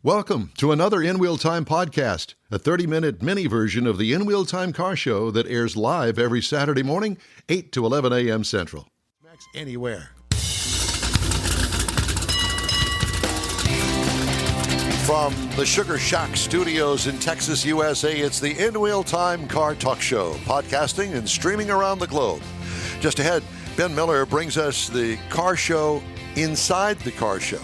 Welcome to another In Wheel Time podcast, a 30-minute mini version of the In Wheel Time car show that airs live every Saturday morning, 8 to 11 a.m. Central. Max anywhere. From the Sugar Shack Studios in Texas, USA, it's the In Wheel Time Car Talk Show, podcasting and streaming around the globe. Just ahead, Ben Miller brings us the car show inside the car show.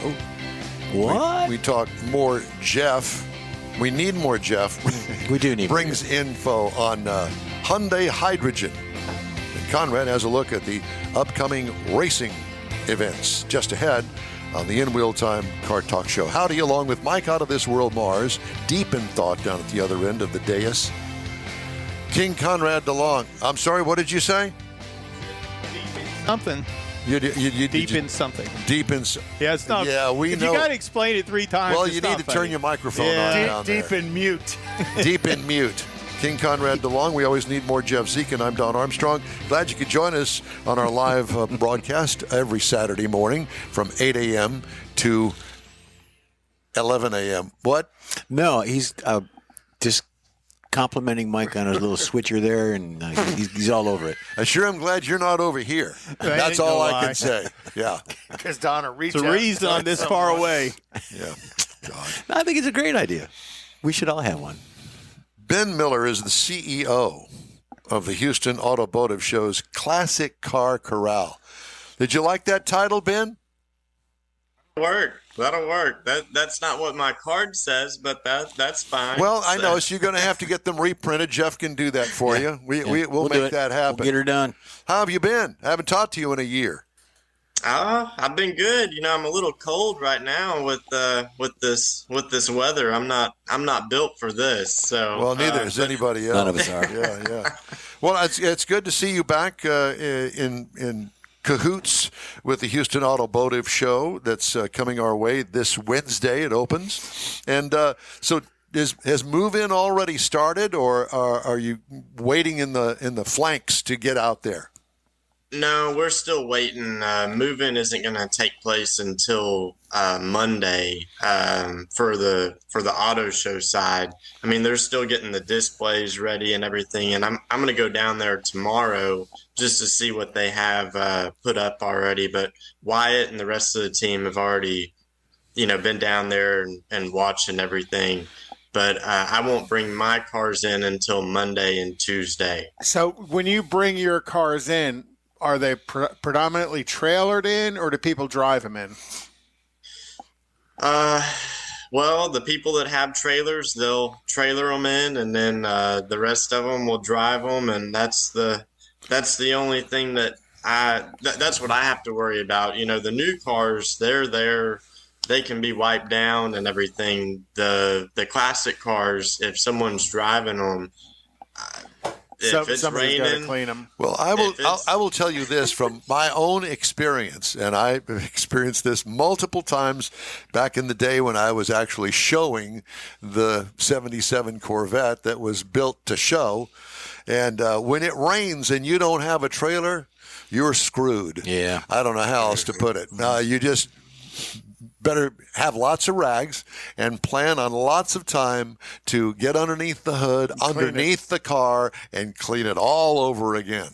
What? We talk more Jeff. We need more Jeff. We do need brings more. info on Hyundai Hydrogen. And Conrad has a look at the upcoming racing events just ahead on the In Wheel Time Car Talk Show. Howdy, along with Mike out of this world, Mars, deep in thought down at the other end of the dais. King Conrad DeLong. I'm sorry, what did you say? Something. Deep in something. Deep in. Yeah, it's not. Yeah, we know. You got to explain it 3 times. Well, you need to turn your microphone on down there. Deep in mute. Deep in mute. King Conrad DeLong. We always need more Jeff Zeke, and I'm Don Armstrong. Glad you could join us on our live broadcast every Saturday morning from 8 a.m. to 11 a.m. What? No, he's just complimenting Mike on his little switcher there, and he's all over it. I sure am glad you're not over here. That's all I can say. Yeah. Because Donna reached It's a reason I'm this far away. Yeah. God. No, I think it's a great idea. We should all have one. Ben Miller is the CEO of the Houston AutoBoative Show's Classic Car Corral. Did you like that title, Ben? That'll work. That's not what my card says, but that's fine. Well, I know, so you're going to have to get them reprinted. Jeff can do that for you. We'll make that happen. We'll get her done. How have you been? I haven't talked to you in a year. I've been good. You know, I'm a little cold right now with this weather. I'm not built for this. So well, neither is anybody else. None of us are. Yeah. Well, it's good to see you back in cahoots with the Houston AutoBoative Show that's coming our way this Wednesday. It opens. And so has move-in already started, or are you waiting in the flanks to get out there? No, we're still waiting. Move-in isn't going to take place until Monday for the auto show side. I mean, they're still getting the displays ready and everything, and I'm going to go down there tomorrow just to see what they have put up already. But Wyatt and the rest of the team have already, been down there and watching everything. But I won't bring my cars in until Monday and Tuesday. So when you bring your cars in, are they predominantly trailered in, or do people drive them in? Well, the people that have trailers, they'll trailer them in, and then the rest of them will drive them, and that's the only thing that's what I have to worry about. The new cars, they're there. They can be wiped down and everything. The classic cars, if someone's driving them, if it's somebody's got to raining, clean them. Well, I will tell you this from my own experience, and I've experienced this multiple times back in the day when I was actually showing the 77 Corvette that was built to show. And when it rains and you don't have a trailer, you're screwed. Yeah. I don't know how else to put it. You just better have lots of rags and plan on lots of time to get underneath the hood, underneath the car, and clean it all over again.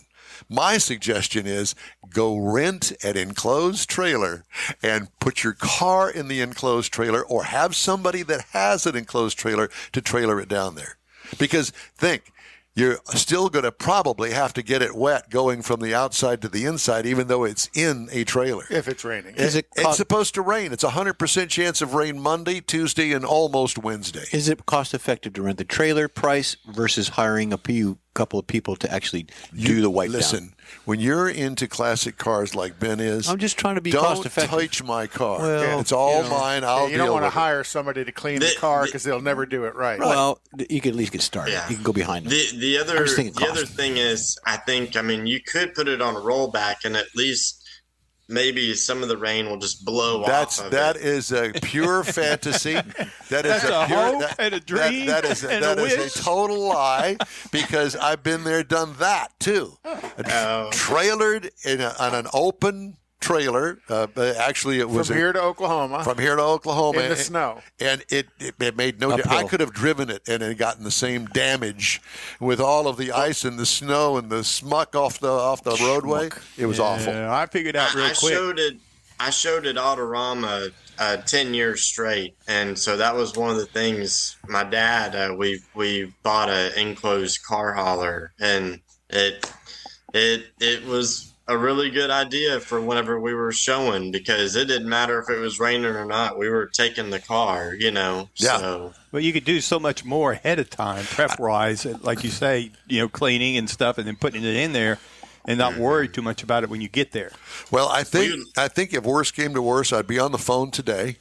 My suggestion is go rent an enclosed trailer and put your car in the enclosed trailer, or have somebody that has an enclosed trailer to trailer it down there. Because think, you're still going to probably have to get it wet going from the outside to the inside, even though it's in a trailer. If it's raining. It's supposed to rain. It's a 100% chance of rain Monday, Tuesday, and almost Wednesday. Is it cost effective to rent the trailer price versus hiring a couple of people to actually do the wipe down? Listen, when you're into classic cars like Ben is, I'm just trying to be cost effective. Don't touch my car. Well, it's all mine. I'll deal with it. You don't want to hire somebody to clean the car because they'll never do it right. Well, you can at least get started. Yeah. You can go behind them. The other thing is, you could put it on a rollback, and at least maybe some of the rain will just blow off of that it. is a pure fantasy. That's a hope and a dream That is a total lie, because I've been there, done that too. Trailered on an open trailer. But actually, it was From here to Oklahoma. From here to Oklahoma In the snow. And it made no difference. I could have driven it and it gotten the same damage with all of the ice and the snow and the smuck off the roadway. It was awful. I figured out real quick. I showed it Autorama 10 years straight, and so that was one of the things. My dad, we bought an enclosed car hauler, and it was a really good idea for whenever we were showing, because it didn't matter if it was raining or not. We were taking the car, Yeah. So. But you could do so much more ahead of time, prep-wise, like you say, cleaning and stuff, and then putting it in there, and not worry too much about it when you get there. Well, I think if worse came to worse, I'd be on the phone today,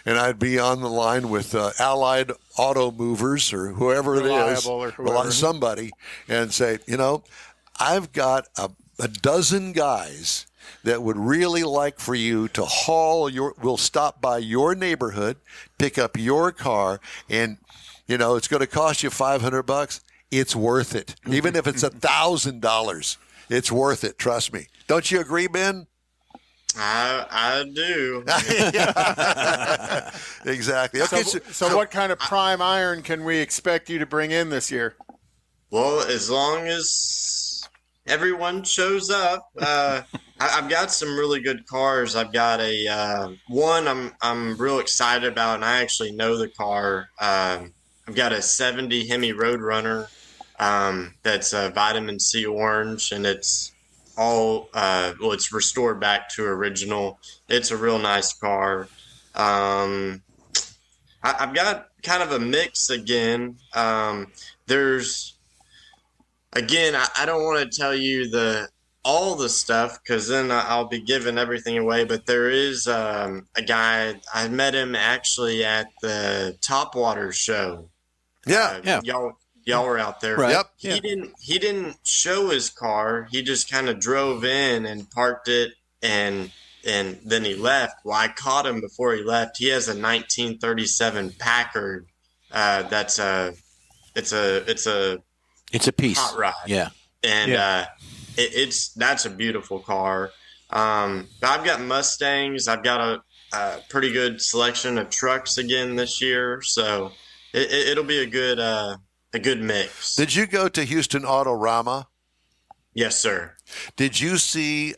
and I'd be on the line with Allied Auto Movers or whoever it is, Reliable or whoever. somebody, and say, I've got a dozen guys that would really like for you to we'll stop by your neighborhood, pick up your car, and, it's going to cost you $500. It's worth it. Even if it's $1,000, it's worth it. Trust me. Don't you agree, Ben? I do. Exactly. Okay, So what kind of prime iron can we expect you to bring in this year? Well, as long as everyone shows up, I've got some really good cars. I've got one I'm real excited about, and I actually know the car. I've got a 70 Hemi Roadrunner that's vitamin C orange, and it's all it's restored back to original. It's a real nice car. I've got kind of a mix again. There's again, I don't want to tell you all the stuff, because then I'll be giving everything away. But there is a guy, I met him actually at the Topwater show. Yeah. Y'all were out there. Right. Yep. He didn't show his car. He just kind of drove in and parked it, and then he left. Well, I caught him before he left. He has a 1937 Packard. It's a piece. hot rod. Yeah. And that's a beautiful car. But I've got Mustangs. I've got a pretty good selection of trucks again this year. So it'll be a good mix. Did you go to Houston Autorama? Yes, sir. Did you see,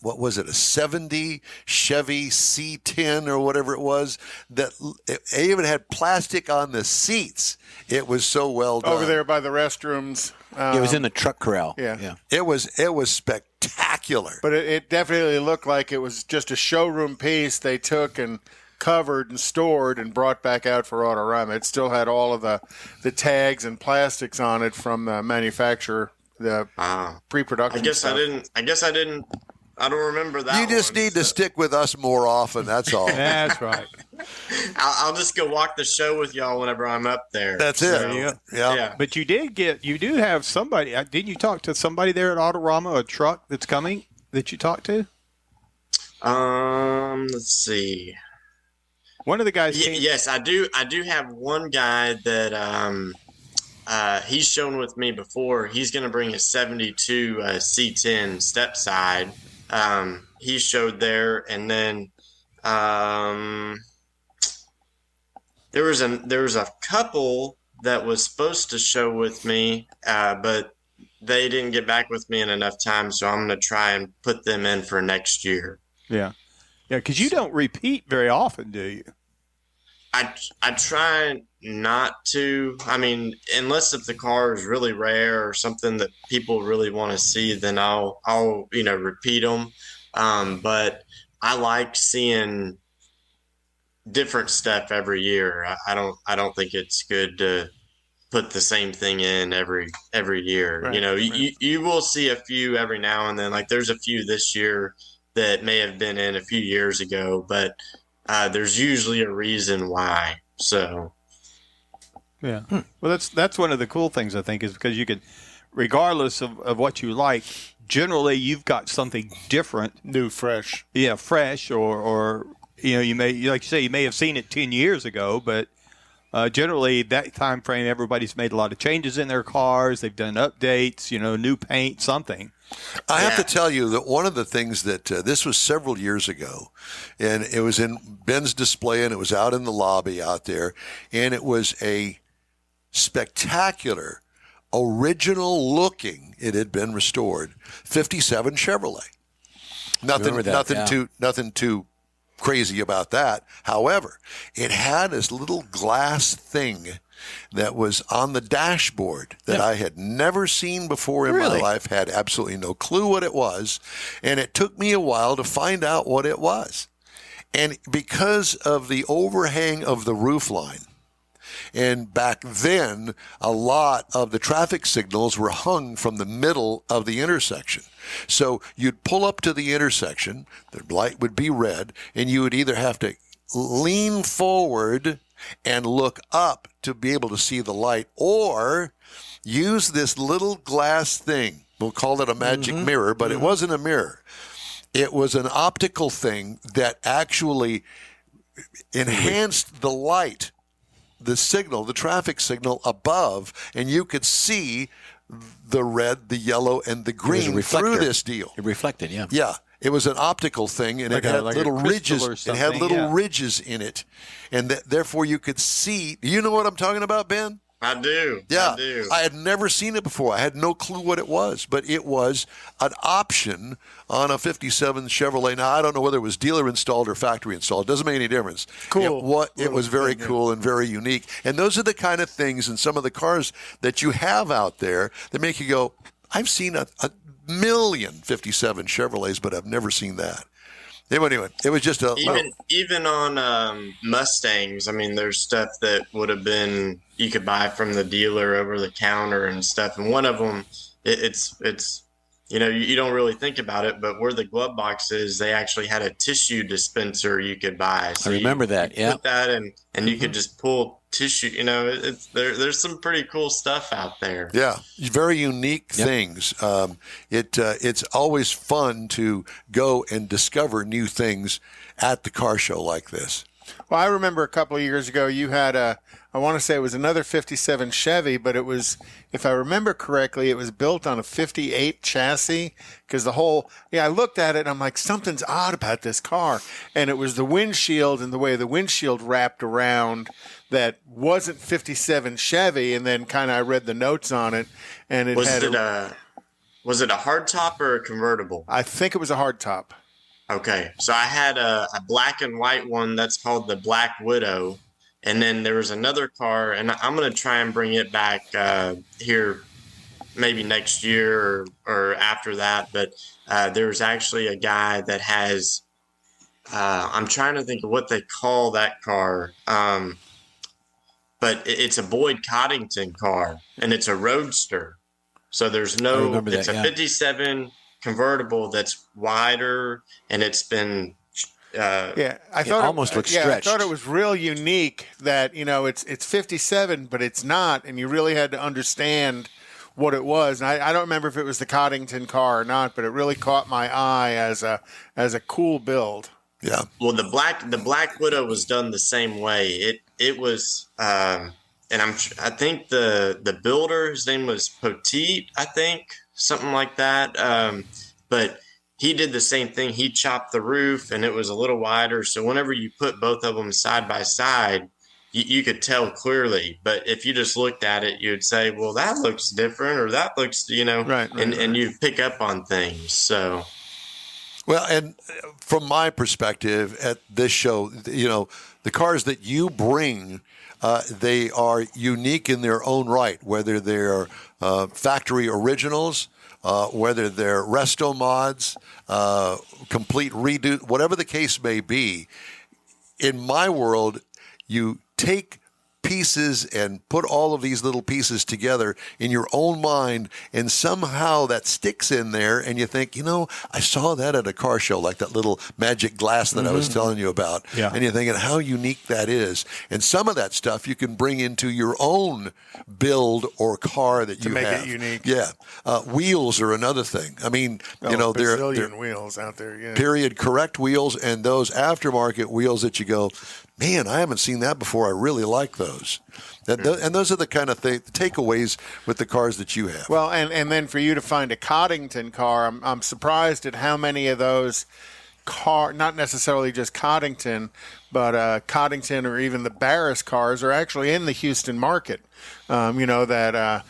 what was it, a 70 Chevy C10 or whatever it was, that it even had plastic on the seats? It was so well done. Over there by the restrooms. It was in the truck corral. Yeah. It was spectacular. But it definitely looked like it was just a showroom piece they took and covered and stored and brought back out for Autorama. It still had all of the tags and plastics on it from the manufacturer, the pre-production I guess stuff. I don't remember that. You just need to stick with us more often. That's all. That's right. I'll just go walk the show with y'all whenever I'm up there. That's it. So, Yeah. But you do have somebody. Didn't you talk to somebody there at Autorama, a truck that's coming that you talked to? Let's see. One of the guys. Yes, I do. I do have one guy that he's shown with me before. He's going to bring a 72 C10 step side. He showed there, and then there was a couple that was supposed to show with me, but they didn't get back with me in enough time. So I'm going to try and put them in for next year. Yeah, because you don't repeat very often, do you? I try not to. I mean, unless if the car is really rare or something that people really want to see, then I'll repeat them. But I like seeing different stuff every year. I don't think it's good to put the same thing in every year. Right, you will see a few every now and then. Like there's a few this year that may have been in a few years ago, but there's usually a reason why. So, yeah. Well, that's one of the cool things, I think, is because you can, regardless of what you like, generally you've got something different, New, fresh. Yeah, fresh, or you may, like you say, you may have seen it 10 years ago, but generally that time frame, everybody's made a lot of changes in their cars. They've done updates, new paint, something. I have to tell you that one of the things that this was several years ago, and it was in Ben's display, and it was out in the lobby out there, and it was a spectacular, original looking, it had been restored, 57 Chevrolet. Nothing too crazy about that. However, it had this little glass thing that was on the dashboard that I had never seen before in my life, had absolutely no clue what it was, and it took me a while to find out what it was. And because of the overhang of the roofline, and back then, a lot of the traffic signals were hung from the middle of the intersection. So you'd pull up to the intersection, the light would be red, and you would either have to lean forward and look up to be able to see the light, or use this little glass thing. We'll call it a magic mirror, but it wasn't a mirror. It was an optical thing that actually enhanced the light, the signal, the traffic signal above, and you could see the red, the yellow, and the green through this deal. It reflected, yeah. Yeah. It was an optical thing, and it had little ridges. It had little ridges in it, and therefore you could see. Do you know what I'm talking about, Ben? I do. Yeah, I do. I had never seen it before. I had no clue what it was, but it was an option on a 57 Chevrolet. Now, I don't know whether it was dealer installed or factory installed. It doesn't make any difference. Cool. It was very cool and very unique. And those are the kind of things in some of the cars that you have out there that make you go, I've seen a million 57 Chevrolets, but I've never seen that. Anyway, it was just even on Mustangs. I mean, there's stuff that would have been you could buy from the dealer over the counter and stuff. And one of them, it's you don't really think about it, but where the glove box is, they actually had a tissue dispenser you could buy. So I remember that. Yeah, put that and you could just pull tissue. There's some pretty cool stuff out there. Yeah, very unique things. It's always fun to go and discover new things at the car show like this. Well, I remember a couple of years ago you had I want to say it was another 57 Chevy, but it was, if I remember correctly, it was built on a 58 chassis, because I looked at it and I'm like, something's odd about this car. And it was the windshield and the way the windshield wrapped around that wasn't 57 Chevy. And then kind of I read the notes on it, and it was it a hard top or a convertible? I think it was a hard top. Okay, so I had a black and white one that's called the Black Widow, and then there was another car, and I'm going to try and bring it back here maybe next year or after that, but there was actually a guy that has I'm trying to think of what they call that car, but it's a Boyd Coddington car, and it's a roadster, so there's it's a 57 convertible that's wider, and it's been I thought it almost looked stretched. I thought it was real unique that it's 57, but it's not, and you really had to understand what it was. And I don't remember if it was the Coddington car or not, but it really caught my eye as a cool build. Yeah. Well, the Black Widow was done the same way. It was, and I think the builder, his name was Poteet, I think, something like that. But he did the same thing. He chopped the roof, and it was a little wider. So whenever you put both of them side by side, you could tell clearly. But if you just looked at it, you'd say, well, that looks different, or that looks, right. And you pick up on things. So. Well, and from my perspective at this show, the cars that you bring, they are unique in their own right, whether they're factory originals, whether they're resto mods, complete redo, whatever the case may be. In my world, you take pieces and put all of these little pieces together in your own mind, and somehow that sticks in there, and you think, I saw that at a car show, like that little magic glass that I was telling you about. Yeah. And you're thinking how unique that is. And some of that stuff you can bring into your own build or car that you have. To make it unique. Yeah. Wheels are another thing. I mean, they're bazillion wheels out there, yeah. Period correct wheels, and those aftermarket wheels that you go, man, I haven't seen that before. I really like those. And those are the kind of takeaways with the cars that you have. Well, and then for you to find a Coddington car, I'm surprised at how many of those not necessarily just Coddington, but Coddington or even the Barris cars are actually in the Houston market. That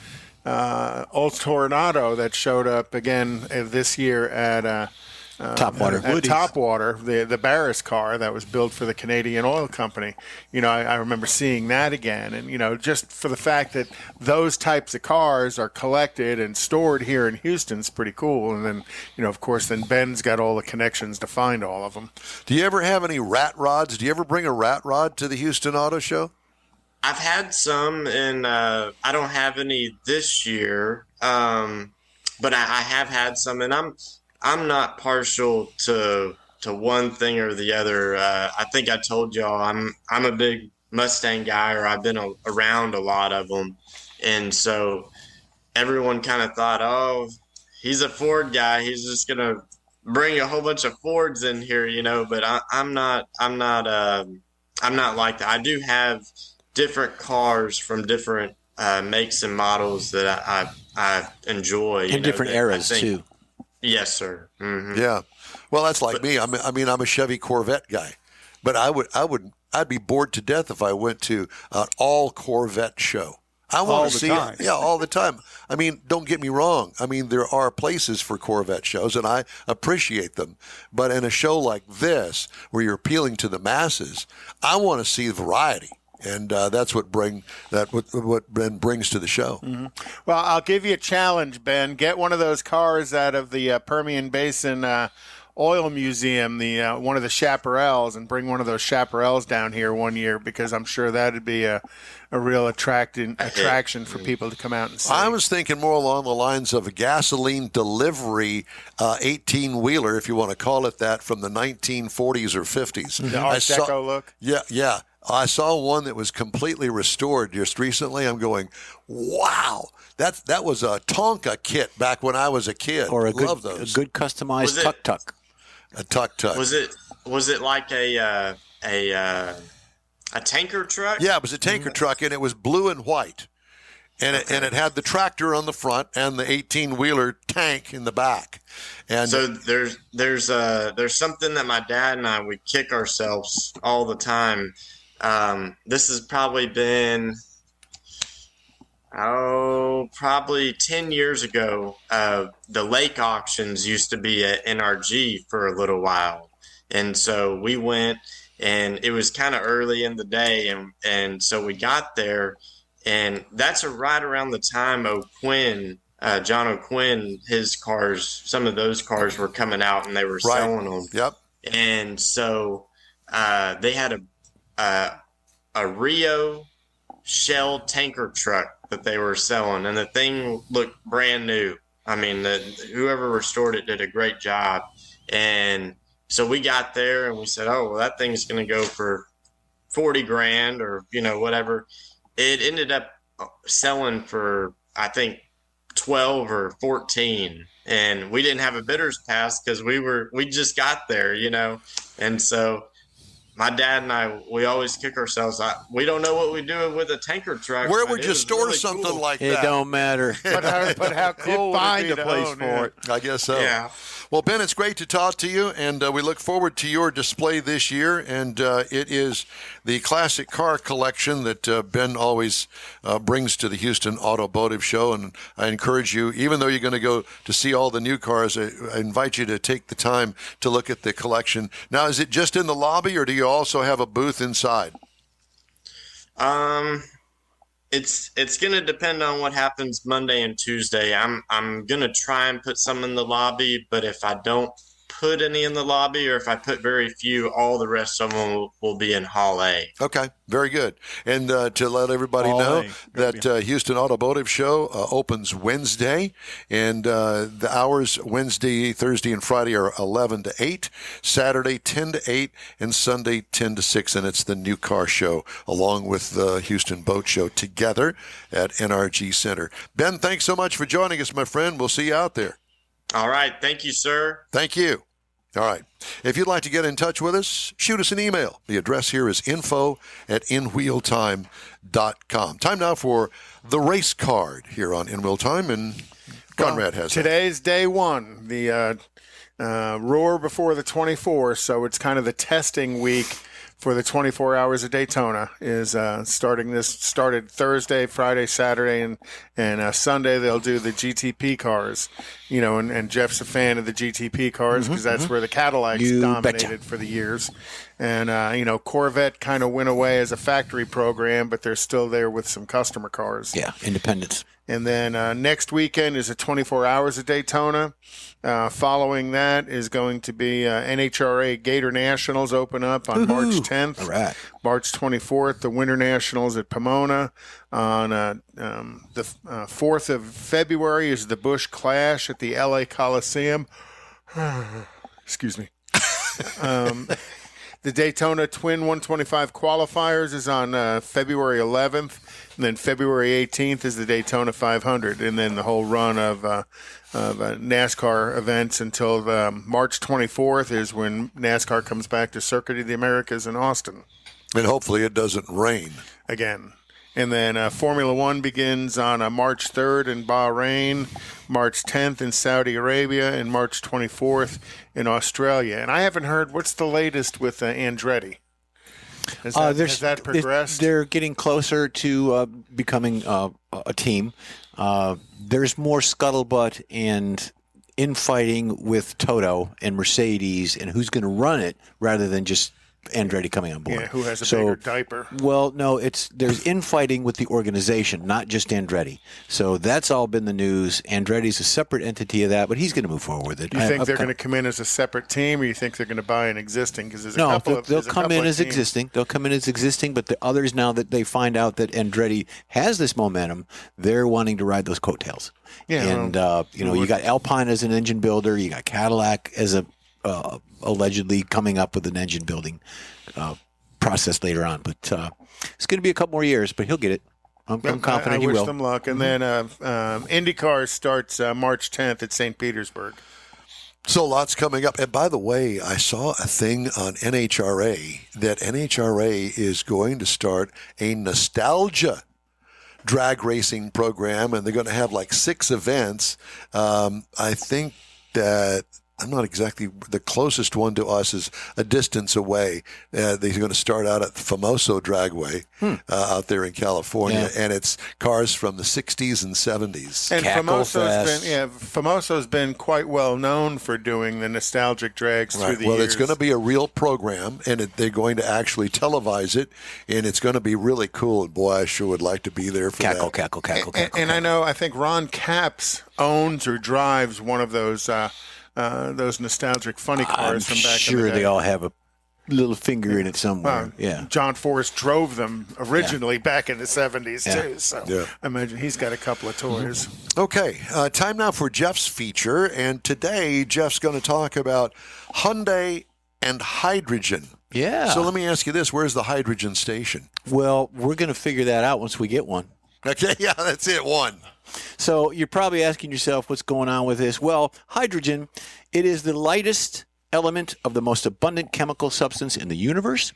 old Tornado that showed up again this year at Topwater. At Topwater, the Barris car that was built for the Canadian Oil Company. I remember seeing that again. And, just for the fact that those types of cars are collected and stored here in Houston is pretty cool. And then, of course, then Ben's got all the connections to find all of them. Do you ever have any rat rods? Do you ever bring a rat rod to the Houston Auto Show? I've had some, and I don't have any this year, but I have had some, and I'm not partial to one thing or the other. I think I told y'all I'm a big Mustang guy, or I've been around a lot of them, and so everyone kind of thought, oh, he's a Ford guy. He's just gonna bring a whole bunch of Fords in here, But I'm not like that. I do have different cars from different makes and models that I enjoy. In different eras too. Yes, sir. Mm-hmm. Yeah. Well, that's like me. I'm a Chevy Corvette guy, but I'd be bored to death if I went to an all Corvette show. I want to see it. Yeah, all the time. Don't get me wrong. There are places for Corvette shows, and I appreciate them. But in a show like this, where you're appealing to the masses, I want to see variety. And that's what Ben brings to the show. Mm-hmm. Well, I'll give you a challenge, Ben. Get one of those cars out of the Permian Basin Oil Museum, one of the chaparrals, and bring one of those chaparrals down here one year, because I'm sure that'd be a real attraction for people to come out and see. I was thinking more along the lines of a gasoline delivery 18-wheeler, if you want to call it that, from the 1940s or 50s. The Art Deco look? Yeah. I saw one that was completely restored just recently. I'm going, wow, that was a Tonka kit back when I was a kid. Or Love those. A good customized tuk-tuk. A tuk-tuk. Was it like a tanker truck? Yeah, it was a tanker truck, and it was blue and white. And it had the tractor on the front and the 18-wheeler tank in the back. And so there's something that my dad and we kick ourselves all the time. This has probably been, probably 10 years ago. The lake auctions used to be at NRG for a little while. And so we went, and it was kind of early in the day. And so we got there, and that's right around the time John O'Quinn, his cars, some of those cars were coming out, and they were selling them. Yep. And so they had a Rio Shell tanker truck that they were selling, and the thing looked brand new. Whoever restored it did a great job. And so we got there, and we said, oh, well, that thing's going to go for $40,000 or, whatever. It ended up selling for, I think, 12 or 14, and we didn't have a bidder's pass because we just got there, and so my dad and we always kick ourselves. We don't know what we do with a tanker truck. Where would you store really something cool. like that? It don't matter. But how cool you find would it a be place own, for it. I guess so. Yeah. Well, Ben, it's great to talk to you, and we look forward to your display this year. And it is the Classic Car Collection that Ben always brings to the Houston AutoBoative Show. And I encourage you, even though you're going to go to see all the new cars, I invite you to take the time to look at the collection. Now, is it just in the lobby, or do you also have a booth inside? It's going to depend on what happens Monday and Tuesday. I'm going to try and put some in the lobby, but if I don't put any in the lobby, or if I put very few, all the rest of them will be in Hall A. Okay, very good. And to let everybody know that Houston AutoBoative Show opens Wednesday, and the hours Wednesday, Thursday, and Friday are 11 to 8, Saturday 10 to 8, and Sunday 10 to 6, and it's the new car show along with the Houston Boat Show together at NRG Center. Ben, thanks so much for joining us, my friend. We'll see you out there. All right. Thank you, sir. Thank you. All right. If you'd like to get in touch with us, shoot us an email. The address here is info@inwheeltime.com. Time now for the race card here on In Wheel Time, and Conrad has Today's day one, the Roar before the 24, so it's kind of the testing week for the 24 Hours of Daytona is started Thursday, Friday, Saturday, and Sunday they'll do the GTP cars, and Jeff's a fan of the GTP cars because that's where the Cadillacs dominated for the years. And, Corvette kind of went away as a factory program, but they're still there with some customer cars. Yeah, independence. And then next weekend is a 24 Hours of Daytona. Following that is going to be NHRA Gator Nationals open up on March 10th. All right. March 24th, the Winter Nationals at Pomona. On the 4th of February is the Busch Clash at the LA Coliseum. Excuse me. The Daytona Twin 125 qualifiers is on February 11th, and then February 18th is the Daytona 500, and then the whole run of NASCAR events until March 24th is when NASCAR comes back to Circuit of the Americas in Austin. And hopefully it doesn't rain. Again. And then Formula One begins on March 3rd in Bahrain, March 10th in Saudi Arabia, and March 24th in Australia. And I haven't heard what's the latest with Andretti. Has that progressed? They're getting closer to becoming a team. There's more scuttlebutt and infighting with Toto and Mercedes and who's going to run it rather than just Andretti coming on board. Yeah, who has a bigger diaper? Well, no, there's infighting with the organization, not just Andretti. So that's all been the news. Andretti's a separate entity of that, but he's going to move forward with it. You think they're going to come in as a separate team, or you think they're going to buy an existing? Because they'll come in as existing. They'll come in as existing, but the others, now that they find out that Andretti has this momentum, they're wanting to ride those coattails. Yeah, and you got Alpine as an engine builder, you got Cadillac as a allegedly coming up with an engine building process later on. But it's going to be a couple more years, but he'll get it. I'm confident he will. I wish them luck. And then IndyCar starts March 10th at St. Petersburg. So lots coming up. And by the way, I saw a thing on NHRA that NHRA is going to start a nostalgia drag racing program, and they're going to have like 6 events. I think that I'm not exactly, the closest one to us is a distance away. They're going to start out at Famoso Dragway out there in California, and it's cars from the 60s and 70s. And Famoso's been quite well known for doing the nostalgic drags through the years. Well, it's going to be a real program, and they're going to actually televise it, and it's going to be really cool. And boy, I sure would like to be there for that. Cackle. And I think Ron Capps owns or drives one of those nostalgic funny cars from back in the day. I'm sure they all have a little finger in it somewhere. John Forrest drove them originally back in the 70s too, so I imagine he's got a couple of toys. Okay, time now for Jeff's feature, and today Jeff's going to talk about Hyundai and hydrogen. Yeah. So let me ask you this, where's the hydrogen station? Well, we're going to figure that out once we get one. Okay, yeah, that's it, one. So you're probably asking yourself what's going on with this. Well, hydrogen, it is the lightest element of the most abundant chemical substance in the universe.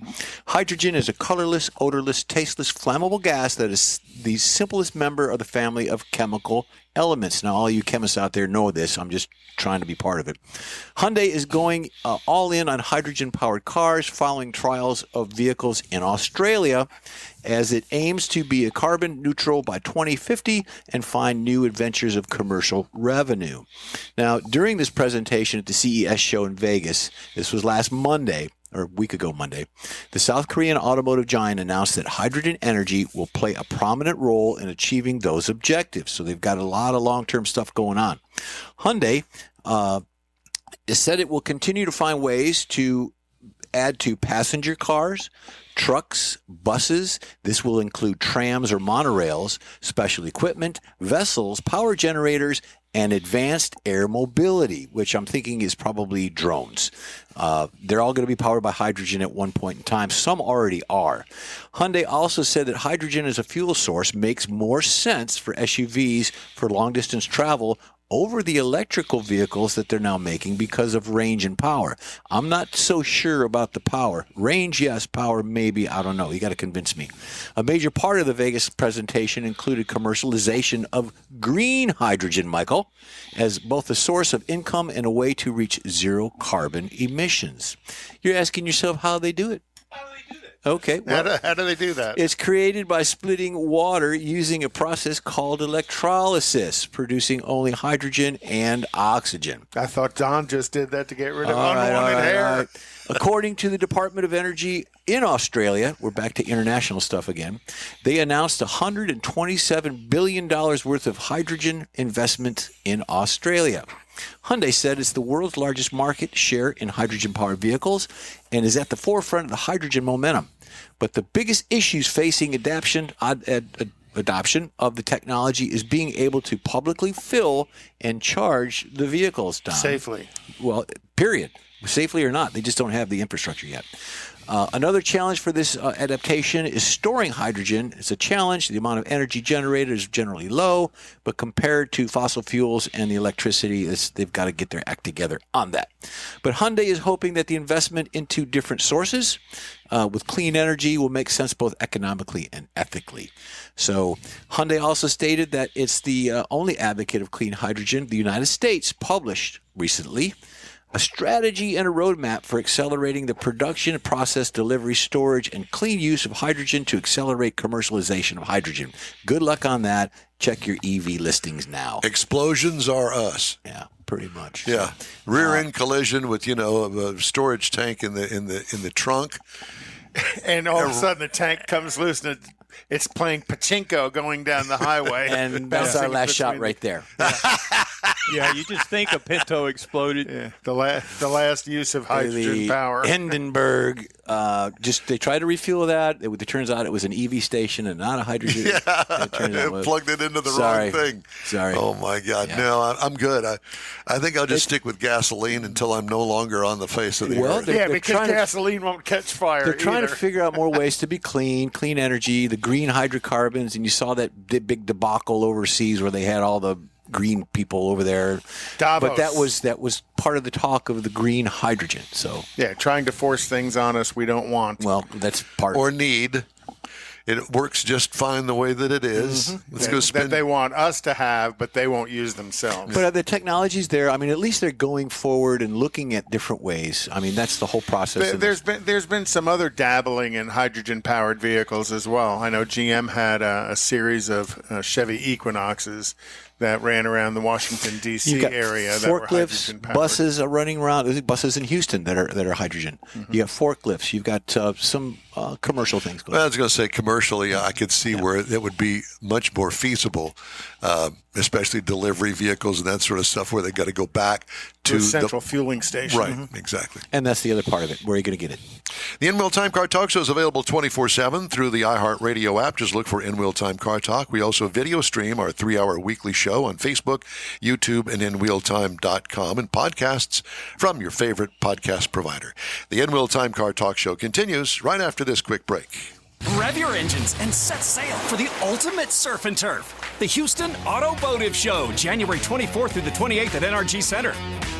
Hydrogen is a colorless, odorless, tasteless, flammable gas that is the simplest member of the family of chemical elements. Now, all you chemists out there know this. I'm just trying to be part of it. Hyundai is going all in on hydrogen-powered cars following trials of vehicles in Australia as it aims to be carbon neutral by 2050 and find new adventures of commercial revenue. Now, during this presentation at the CES show in Vegas, this was last Monday, or a week ago Monday, the South Korean automotive giant announced that hydrogen energy will play a prominent role in achieving those objectives. So they've got a lot of long-term stuff going on. Hyundai said it will continue to find ways to add to passenger cars, trucks, buses. This will include trams or monorails, special equipment, vessels, power generators, and advanced air mobility, which I'm thinking is probably drones. They're all going to be powered by hydrogen at one point in time. Some already are. Hyundai also said that hydrogen as a fuel source makes more sense for SUVs for long-distance travel over the electrical vehicles that they're now making because of range and power. I'm not so sure about the power. Range, yes. Power, maybe. I don't know. You got to convince me. A major part of the Vegas presentation included commercialization of green hydrogen, Michael, as both a source of income and a way to reach zero carbon emissions. You're asking yourself how they do it. Okay. Well, How do they do that? it's created by splitting water using a process called electrolysis, producing only hydrogen and oxygen. I thought Don just did that to get rid of unwanted hair. All right. According to the Department of Energy in Australia, we're back to international stuff again, they announced $127 billion worth of hydrogen investment in Australia. Hyundai said it's the world's largest market share in hydrogen-powered vehicles and is at the forefront of the hydrogen momentum. But the biggest issues facing adoption of the technology is being able to publicly fill and charge the vehicles, Don. Safely. Well, period. Safely or not, they just don't have the infrastructure yet. Another challenge for this adaptation is storing hydrogen. It's a challenge. The amount of energy generated is generally low, but compared to fossil fuels and the electricity, they've got to get their act together on that. But Hyundai is hoping that the investment into different sources with clean energy will make sense both economically and ethically. So Hyundai also stated that it's the only advocate of clean hydrogen. The United States published recently a strategy and a roadmap for accelerating the production, process, delivery, storage, and clean use of hydrogen to accelerate commercialization of hydrogen. Good luck on that. Check your EV listings now. Explosions are us. Yeah, pretty much. Yeah, rear end collision with a storage tank in the trunk, And all of a sudden the tank comes loose and it's playing pachinko going down the highway. And that's our last shot right there. Yeah, you just think a Pinto exploded. Yeah, the last use of hydrogen power. Hindenburg, they tried to refuel that. It turns out it was an EV station and not a hydrogen. Yeah, plugged it into the wrong thing. Sorry. Oh my God. Yeah. No, I'm good. I think I'll just stick with gasoline until I'm no longer on the face of the earth. Yeah, because gasoline won't catch fire. They're trying to figure out more ways to be clean energy, the green hydrocarbons, and you saw that big debacle overseas where they had all the green people over there. Davos. But that was part of the talk of the green hydrogen. So yeah, trying to force things on us we don't want. well, that's part Or need. It works just fine the way that it is. Mm-hmm. Let's go spend. That they want us to have, but they won't use themselves. But the technology's there. I mean, at least they're going forward and looking at different ways. I mean, that's the whole process. There's been some other dabbling in hydrogen-powered vehicles as well. I know GM had a series of Chevy Equinoxes that ran around the Washington D.C. area. That were Forklifts, hydrogen-powered. buses are running around. There's buses in Houston that are hydrogen. Mm-hmm. You got forklifts. You've got some commercial things going. Well, I was going to say commercially, I could see where it would be much more feasible, especially delivery vehicles and that sort of stuff, where they got to go back to the central fueling station. Right, exactly. And that's the other part of it. Where are you going to get it? The In-Wheel Time Car Talk Show is available 24/7 through the iHeartRadio app. Just look for In-Wheel Time Car Talk. We also video stream our 3-hour weekly show on Facebook, YouTube, and InWheelTime.com, and podcasts from your favorite podcast provider. The In-Wheel Time Car Talk Show continues right after this quick break. Rev your engines and set sail for the ultimate surf and turf. The Houston AutoBoative Show, January 24th through the 28th at NRG Center.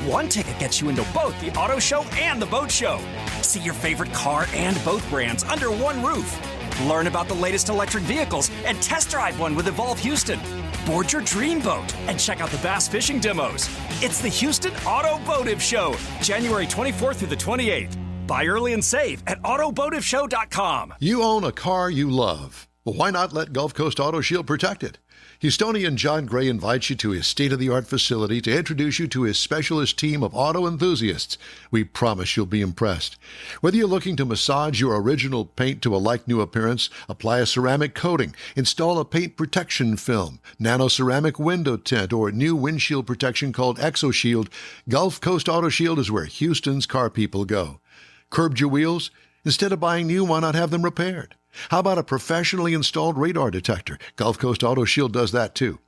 One ticket gets you into both the auto show and the boat show. See your favorite car and boat brands under one roof. Learn about the latest electric vehicles and test drive one with Evolve Houston. Board your dream boat and check out the bass fishing demos. It's the Houston AutoBoative Show, January 24th through the 28th. Buy early and save at autoboativeshow.com. You own a car you love. Well, why not let Gulf Coast Auto Shield protect it? Houstonian John Gray invites you to his state-of-the-art facility to introduce you to his specialist team of auto enthusiasts. We promise you'll be impressed. Whether you're looking to massage your original paint to a like-new appearance, apply a ceramic coating, install a paint protection film, nano-ceramic window tint, or new windshield protection called ExoShield, Gulf Coast Auto Shield is where Houston's car people go. Curbed your wheels? Instead of buying new, why not have them repaired? How about a professionally installed radar detector? Gulf Coast Auto Shield does that too.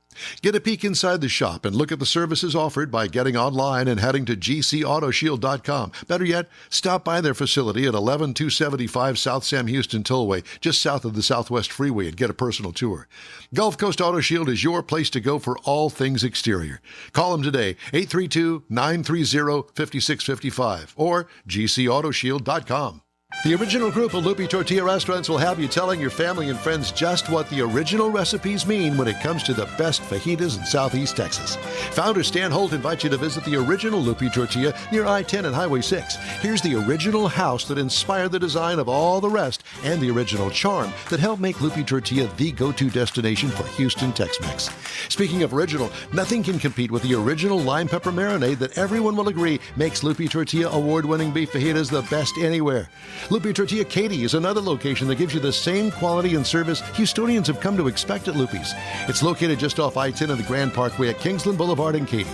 Get a peek inside the shop and look at the services offered by getting online and heading to gcautoshield.com. Better yet, stop by their facility at 11275 South Sam Houston Tollway, just south of the Southwest Freeway, and get a personal tour. Gulf Coast Auto Shield is your place to go for all things exterior. Call them today, 832-930-5655 or gcautoshield.com. The original group of Lupi Tortilla restaurants will have you telling your family and friends just what the original recipes mean when it comes to the best fajitas in Southeast Texas. Founder Stan Holt invites you to visit the original Lupi Tortilla near I-10 and Highway 6. Here's the original house that inspired the design of all the rest and the original charm that helped make Lupi Tortilla the go-to destination for Houston Tex-Mex. Speaking of original, nothing can compete with the original lime pepper marinade that everyone will agree makes Lupi Tortilla award-winning beef fajitas the best anywhere. Lupi Tortilla Katy is another location that gives you the same quality and service Houstonians have come to expect at Lupi's. It's located just off I-10 and the Grand Parkway at Kingsland Boulevard in Katy.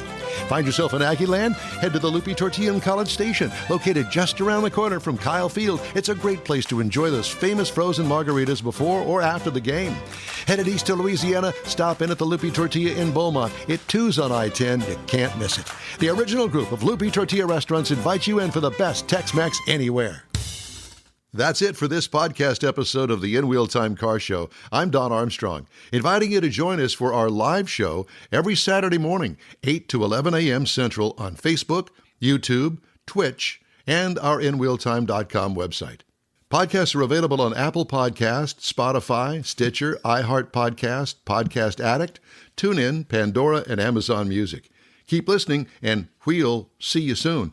Find yourself in Aggie Land? Head to the Lupi Tortilla in College Station, located just around the corner from Kyle Field. It's a great place to enjoy those famous frozen margaritas before or after the game. Headed east to Louisiana, stop in at the Lupi Tortilla in Beaumont. It too's on I-10. You can't miss it. The original group of Lupi Tortilla restaurants invites you in for the best Tex-Mex anywhere. That's it for this podcast episode of the In Wheel Time Car Show. I'm Don Armstrong, inviting you to join us for our live show every Saturday morning, 8 to 11 a.m. Central on Facebook, YouTube, Twitch, and our InWheelTime.com website. Podcasts are available on Apple Podcasts, Spotify, Stitcher, iHeart Podcast, Podcast Addict, TuneIn, Pandora, and Amazon Music. Keep listening, and we'll see you soon.